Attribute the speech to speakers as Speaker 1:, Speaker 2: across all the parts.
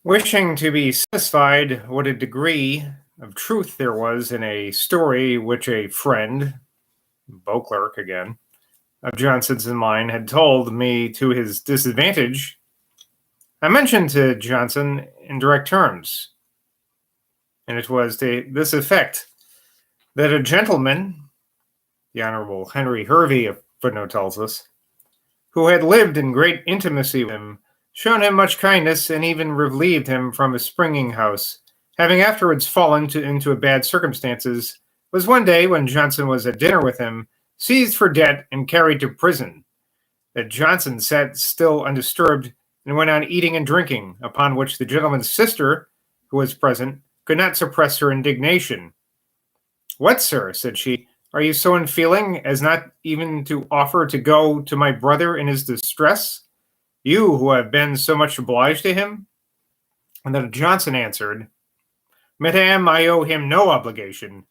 Speaker 1: Wishing to be satisfied what a degree of truth there was in a story which a friend, Beauclerk again, of Johnson's and mine had told me to his disadvantage, I mentioned to Johnson in direct terms, and it was to this effect, that a gentleman, the Honorable Henry Hervey, a footnote tells us, who had lived in great intimacy with him, shown him much kindness, and even relieved him from his springing house, having afterwards fallen into bad circumstances, was one day, when Johnson was at dinner with him, seized for debt and carried to prison. That Johnson sat still undisturbed, and went on eating and drinking, upon which the gentleman's sister, who was present, could not suppress her indignation. "What, sir," said she, "are you so unfeeling as not even to offer to go to my brother in his distress? You who have been so much obliged to him?" And then Johnson answered, "Madame, I owe him no obligation.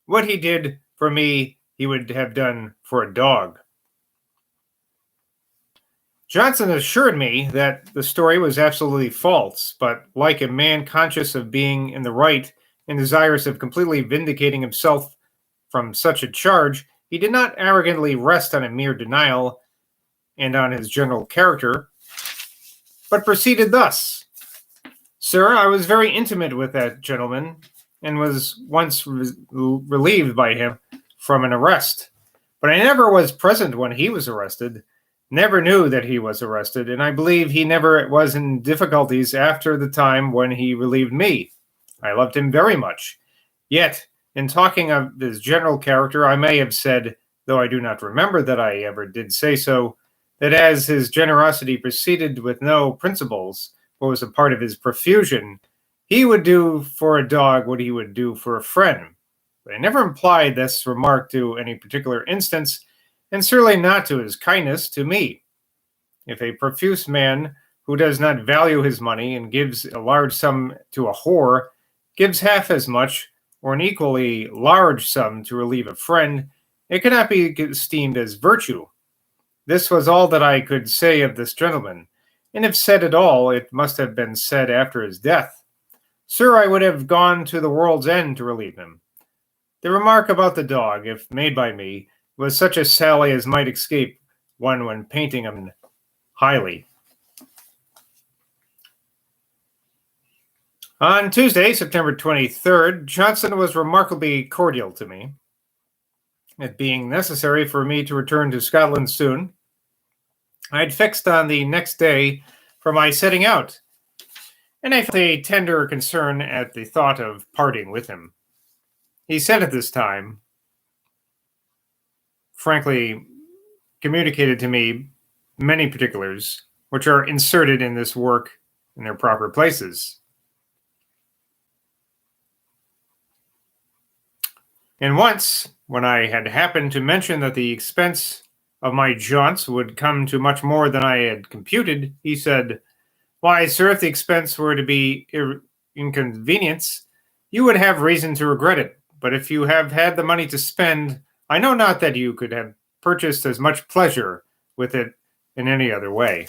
Speaker 1: What he did for me, he would have done for a dog." Johnson assured me that the story was absolutely false, but like a man conscious of being in the right and desirous of completely vindicating himself from such a charge, he did not arrogantly rest on a mere denial and on his general character, but proceeded thus: "Sir, I was very intimate with that gentleman, and was once relieved by him from an arrest. But I never was present when he was arrested, never knew that he was arrested, and I believe he never was in difficulties after the time when he relieved me. I loved him very much. Yet, in talking of his general character, I may have said, though I do not remember that I ever did say so, that as his generosity proceeded with no principles, or was a part of his profusion, he would do for a dog what he would do for a friend. But I never implied this remark to any particular instance, and certainly not to his kindness to me. If a profuse man who does not value his money and gives a large sum to a whore gives half as much or an equally large sum to relieve a friend, it cannot be esteemed as virtue. This was all that I could say of this gentleman, and if said at all, it must have been said after his death. Sir, I would have gone to the world's end to relieve him. The remark about the dog, if made by me, was such a sally as might escape one when painting him highly." On Tuesday, September 23rd, Johnson was remarkably cordial to me. It being necessary for me to return to Scotland soon, I had fixed on the next day for my setting out, and I felt a tender concern at the thought of parting with him. He said at this time, frankly communicated to me many particulars which are inserted in this work in their proper places. And once, when I had happened to mention that the expense of my jaunts would come to much more than I had computed, he said, "Why, sir, if the expense were to be inconvenience, you would have reason to regret it. But if you have had the money to spend, I know not that you could have purchased as much pleasure with it in any other way."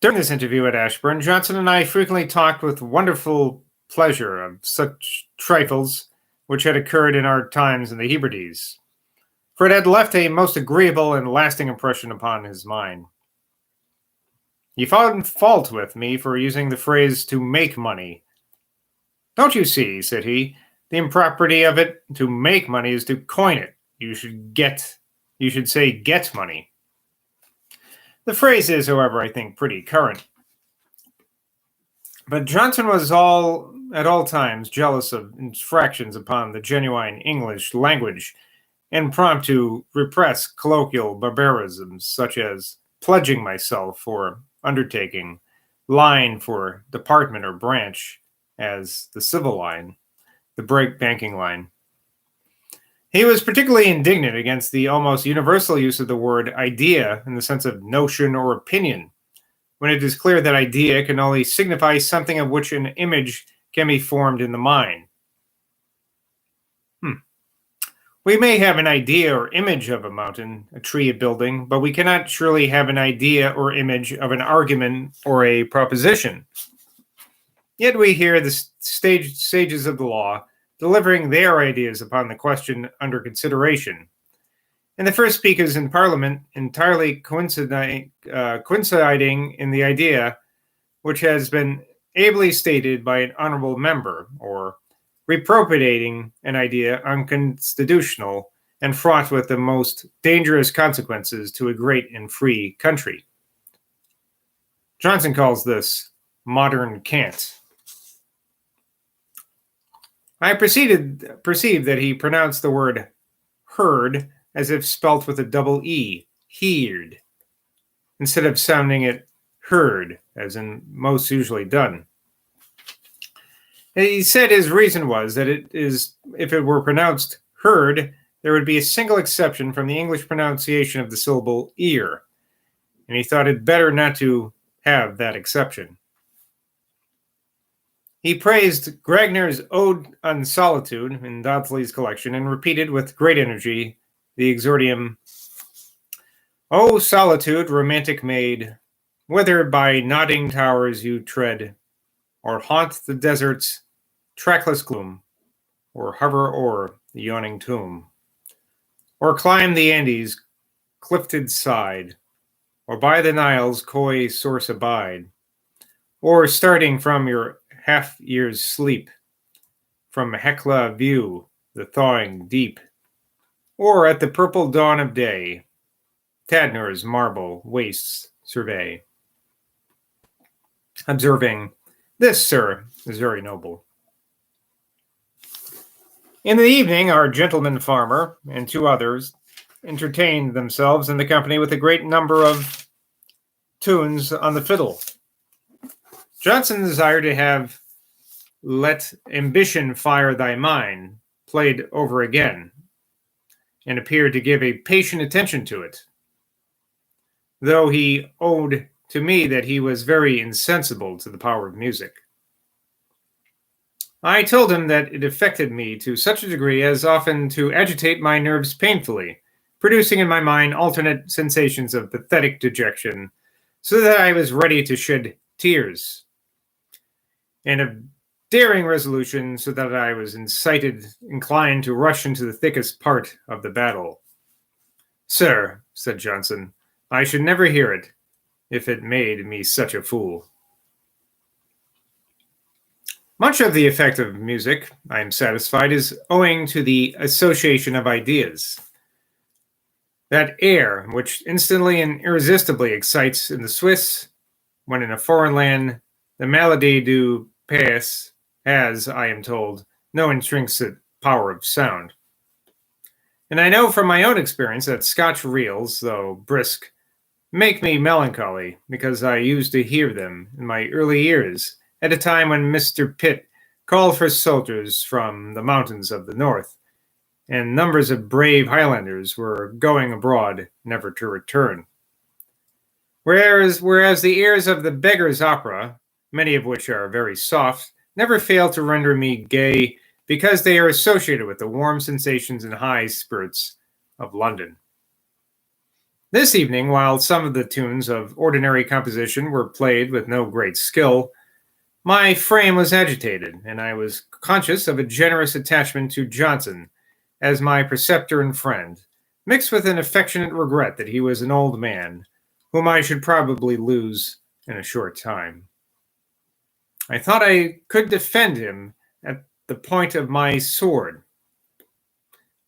Speaker 1: During this interview at Ashburn, Johnson and I frequently talked with wonderful pleasure of such trifles which had occurred in our times in the Hebrides, for it had left a most agreeable and lasting impression upon his mind. He found fault with me for using the phrase "to make money." "Don't you see," said he, "the impropriety of it? To make money is to coin it. You should say get money." The phrase is, however, I think, pretty current. But Johnson was at all times jealous of infractions upon the genuine English language, and prompt to repress colloquial barbarisms such as pledging myself for undertaking, line for department or branch, as the civil line, the banking line. He was particularly indignant against the almost universal use of the word idea in the sense of notion or opinion, when it is clear that idea can only signify something of which an image can be formed in the mind. We may have an idea or image of a mountain, a tree, a building, but we cannot surely have an idea or image of an argument or a proposition. Yet we hear the sages of the law delivering their ideas upon the question under consideration. And the first speakers in Parliament entirely coinciding in the idea which has been ably stated by an honorable member, or reprobating an idea unconstitutional and fraught with the most dangerous consequences to a great and free country. Johnson calls this modern cant. I perceived that he pronounced the word heard as if spelt with a double E, heerd, instead of sounding it heard, as in most usually done. He said his reason was that if it were pronounced heard, there would be a single exception from the English pronunciation of the syllable ear, and he thought it better not to have that exception. He praised Gragner's Ode on Solitude in Dodsley's collection and repeated with great energy the exordium, "O solitude, romantic maid, whether by nodding towers you tread, or haunt the desert's trackless gloom, or hover o'er the yawning tomb, or climb the Andes' clifted side, or by the Nile's coy source abide, or starting from your half-year's sleep, from Hecla view the thawing deep, or at the purple dawn of day, Tadnor's marble wastes survey," observing, "This, sir, is very noble." In the evening, our gentleman farmer and two others entertained themselves in the company with a great number of tunes on the fiddle. Johnson desired to have "Let Ambition Fire Thy Mind" played over again, and appeared to give a patient attention to it, though he owned to me that he was very insensible to the power of music. I told him that it affected me to such a degree as often to agitate my nerves painfully, producing in my mind alternate sensations of pathetic dejection, so that I was ready to shed tears, and of daring resolution, so that I was inclined to rush into the thickest part of the battle. "Sir," said Johnson, "I should never hear it, if it made me such a fool." Much of the effect of music, I am satisfied, is owing to the association of ideas. That air which instantly and irresistibly excites in the Swiss, when in a foreign land the maladie du pays has, I am told, no intrinsic power of sound. And I know from my own experience that Scotch reels, though brisk, make me melancholy, because I used to hear them in my early years, at a time when Mr. Pitt called for soldiers from the mountains of the north, and numbers of brave Highlanders were going abroad never to return. Whereas the airs of the Beggar's Opera, many of which are very soft, never fail to render me gay, because they are associated with the warm sensations and high spirits of London. This evening, while some of the tunes of ordinary composition were played with no great skill, my frame was agitated, and I was conscious of a generous attachment to Johnson as my preceptor and friend, mixed with an affectionate regret that he was an old man, whom I should probably lose in a short time. I thought I could defend him at the point of my sword.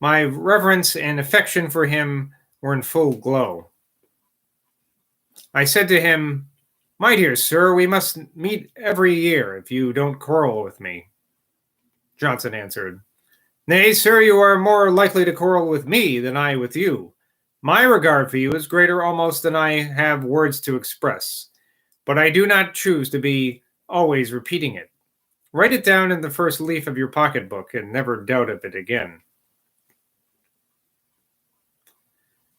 Speaker 1: My reverence and affection for him were in full glow. I said to him, "My dear sir, we must meet every year if you don't quarrel with me." Johnson answered, "Nay, sir, you are more likely to quarrel with me than I with you. My regard for you is greater almost than I have words to express, but I do not choose to be always repeating it. Write it down in the first leaf of your pocketbook and never doubt of it again."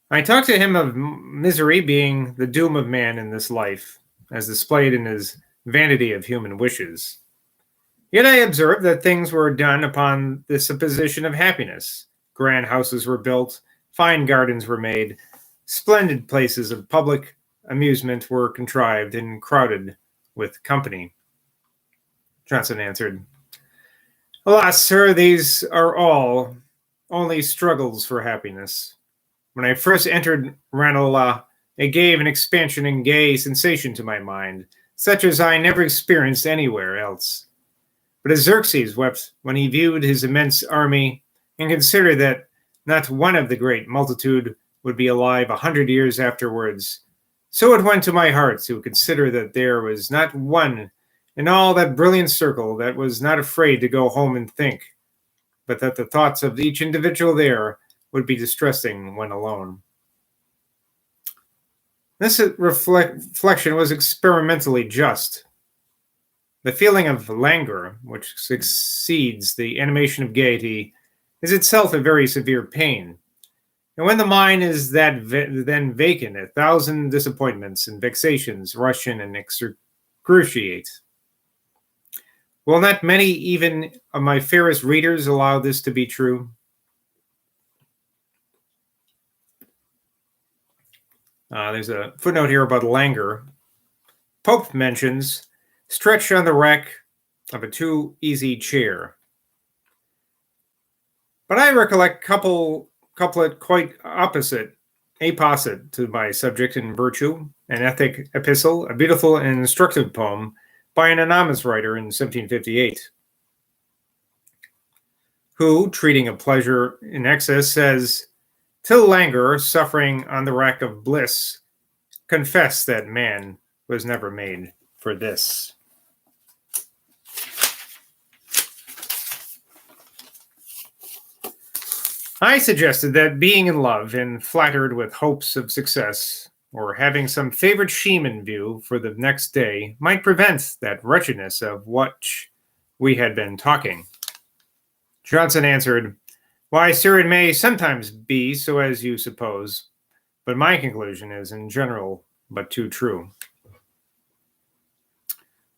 Speaker 1: I talked to him of misery being the doom of man in this life, as displayed in his Vanity of Human Wishes. Yet I observed that things were done upon the supposition of happiness, Grand houses were built, fine gardens were made, splendid places of public amusement were contrived and crowded with company. Johnson answered, Alas, sir, these are all only struggles for happiness. When I first entered Ranelagh, it gave an expansion and gay sensation to my mind, such as I never experienced anywhere else. But as Xerxes wept when he viewed his immense army and considered that not one of the great multitude would be alive 100 years afterwards, so it went to my heart to consider that there was not one in all that brilliant circle that was not afraid to go home and think, but that the thoughts of each individual there would be distressing when alone. This reflection was experimentally just. The feeling of languor, which succeeds the animation of gaiety, is itself a very severe pain. And when the mind is then vacant, 1,000 disappointments and vexations rush in and excruciate. Will not many even of my fairest readers allow this to be true? There's a footnote here about languor. Pope mentions, stretched on the rack of a too easy chair. But I recollect couplet quite apposite to my subject in virtue, an ethic epistle, a beautiful and instructive poem by an anonymous writer in 1758, who, treating of pleasure in excess, says, Till languor, suffering on the rack of bliss, confess that man was never made for this. I suggested that being in love and flattered with hopes of success, or having some favorite scheme in view for the next day, might prevent that wretchedness of which we had been talking. Johnson answered, Why, sir, it may sometimes be so as you suppose, but my conclusion is in general but too true.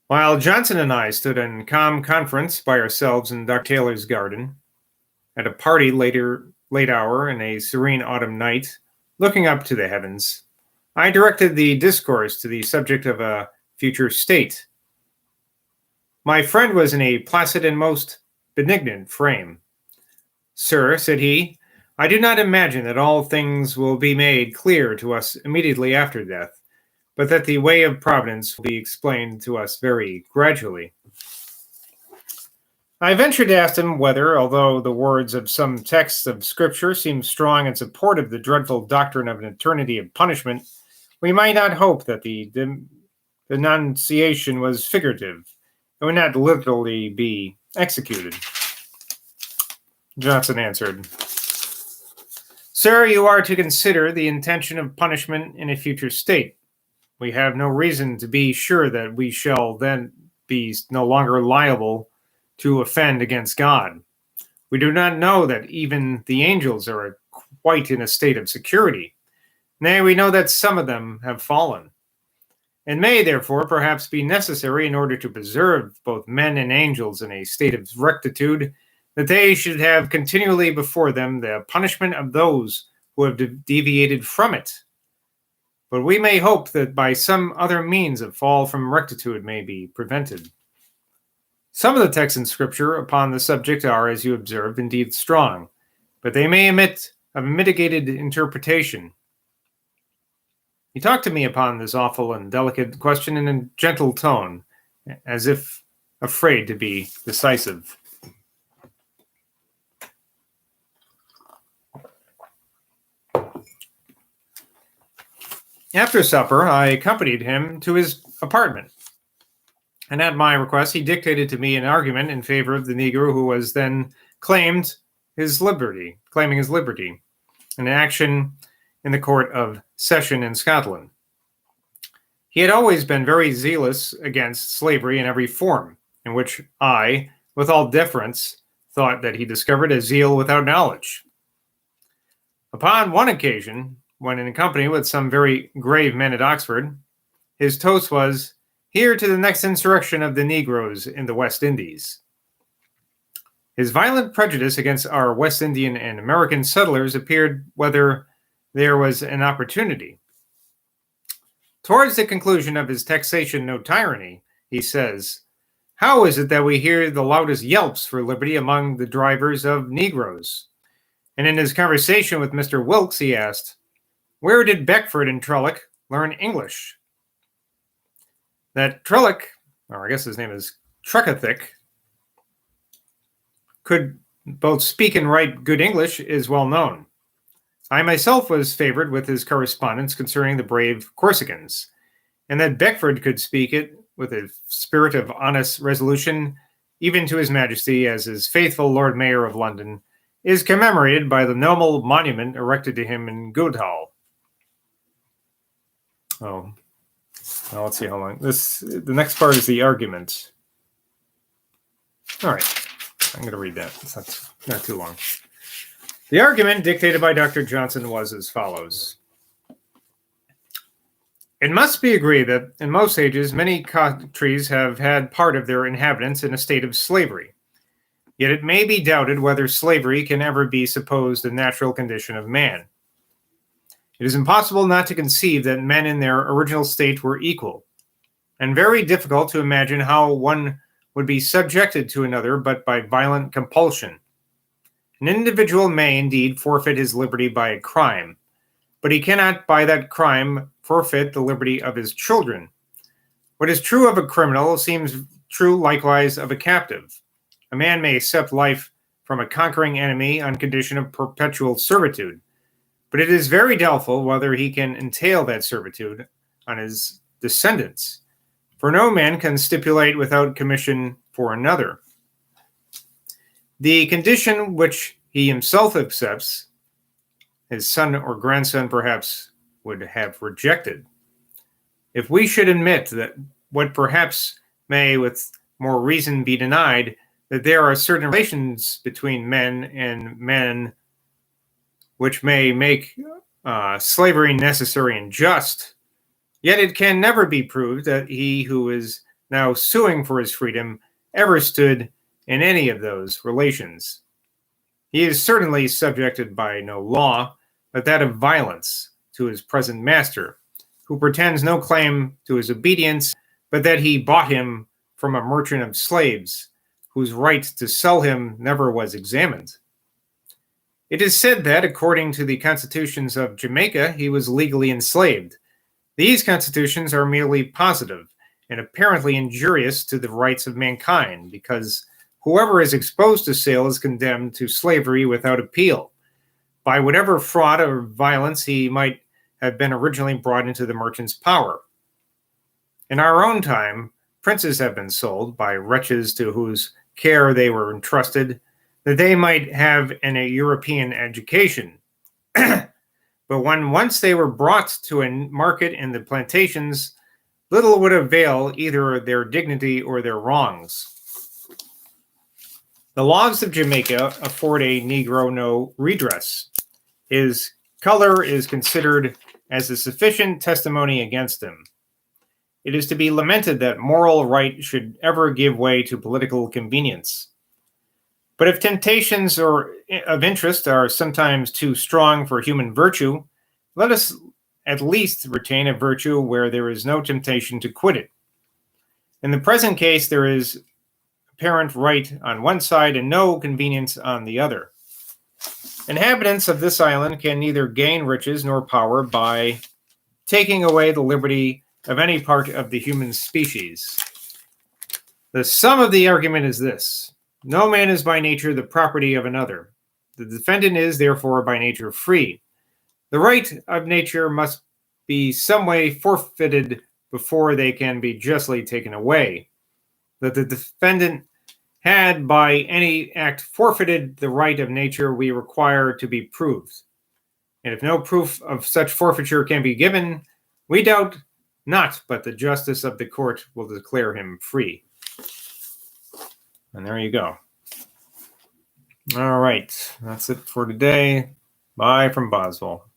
Speaker 1: While Johnson and I stood in calm conference by ourselves in Dr. Taylor's garden, at a party late hour in a serene autumn night, looking up to the heavens, I directed the discourse to the subject of a future state. My friend was in a placid and most benignant frame. Sir, said he, I do not imagine that all things will be made clear to us immediately after death, but that the way of providence will be explained to us very gradually. I ventured to ask him whether, although the words of some texts of Scripture seem strong in support of the dreadful doctrine of an eternity of punishment, we might not hope that the denunciation was figurative and would not literally be executed. Johnson answered, Sir, you are to consider the intention of punishment in a future state. We have no reason to be sure that we shall then be no longer liable to offend against God. We do not know that even the angels are quite in a state of security. Nay, we know that some of them have fallen, and may therefore perhaps be necessary in order to preserve both men and angels in a state of rectitude, that they should have continually before them the punishment of those who have deviated from it. But we may hope that by some other means a fall from rectitude may be prevented. Some of the texts in Scripture upon the subject are, as you observed, indeed strong, but they may admit of a mitigated interpretation. He talked to me upon this awful and delicate question in a gentle tone, as if afraid to be decisive. After supper, I accompanied him to his apartment, and at my request, he dictated to me an argument in favor of the Negro who was then claiming his liberty, an action in the Court of Session in Scotland. He had always been very zealous against slavery in every form, in which I, with all deference, thought that he discovered a zeal without knowledge. Upon one occasion, when in company with some very grave men at Oxford, his toast was, "Here to the next insurrection of the Negroes in the West Indies." His violent prejudice against our West Indian and American settlers appeared whether there was an opportunity. Towards the conclusion of his Taxation No Tyranny, he says, "How is it that we hear the loudest yelps for liberty among the drivers of Negroes?" And in his conversation with Mr. Wilkes, he asked, "Where did Beckford and Trellick learn English?" That Trellick, or I guess his name is Trecothick, could both speak and write good English is well known. I myself was favored with his correspondence concerning the brave Corsicans, and that Beckford could speak it with a spirit of honest resolution, even to his Majesty as his faithful Lord Mayor of London, is commemorated by the noble monument erected to him in Guildhall. Oh, now let's see how long the next part is the argument. All right, I'm going to read that. It's not too long. The argument dictated by Dr. Johnson was as follows. It must be agreed that in most ages, many countries have had part of their inhabitants in a state of slavery. Yet it may be doubted whether slavery can ever be supposed a natural condition of man. It is impossible not to conceive that men in their original state were equal, and very difficult to imagine how one would be subjected to another but by violent compulsion. An individual may indeed forfeit his liberty by a crime, but he cannot by that crime forfeit the liberty of his children. What is true of a criminal seems true likewise of a captive. A man may accept life from a conquering enemy on condition of perpetual servitude, but it is very doubtful whether he can entail that servitude on his descendants, for no man can stipulate without commission for another. The condition which he himself accepts, his son or grandson perhaps would have rejected. If we should admit that what perhaps may with more reason be denied, that there are certain relations between men and men which may make slavery necessary and just, yet it can never be proved that he who is now suing for his freedom ever stood in any of those relations. He is certainly subjected by no law, but that of violence, to his present master, who pretends no claim to his obedience, but that he bought him from a merchant of slaves, whose right to sell him never was examined. It is said that, according to the constitutions of Jamaica, he was legally enslaved. These constitutions are merely positive and apparently injurious to the rights of mankind, because whoever is exposed to sale is condemned to slavery without appeal, by whatever fraud or violence he might have been originally brought into the merchant's power. In our own time, princes have been sold by wretches to whose care they were entrusted, that they might have a European education. But when once they were brought to a market in the plantations, little would avail either their dignity or their wrongs. The laws of Jamaica afford a Negro no redress. His color is considered as a sufficient testimony against him. It is to be lamented that moral right should ever give way to political convenience. But if temptations of interest are sometimes too strong for human virtue, let us at least retain a virtue where there is no temptation to quit it. In the present case, there is apparent right on one side and no convenience on the other. Inhabitants of this island can neither gain riches nor power by taking away the liberty of any part of the human species. The sum of the argument is this: no man is by nature the property of another. The defendant is, therefore, by nature free. The right of nature must be some way forfeited before they can be justly taken away. That the defendant had by any act forfeited the right of nature we require to be proved. And if no proof of such forfeiture can be given, we doubt not but the justice of the court will declare him free. And there you go. All right, that's it for today. Bye from Boswell.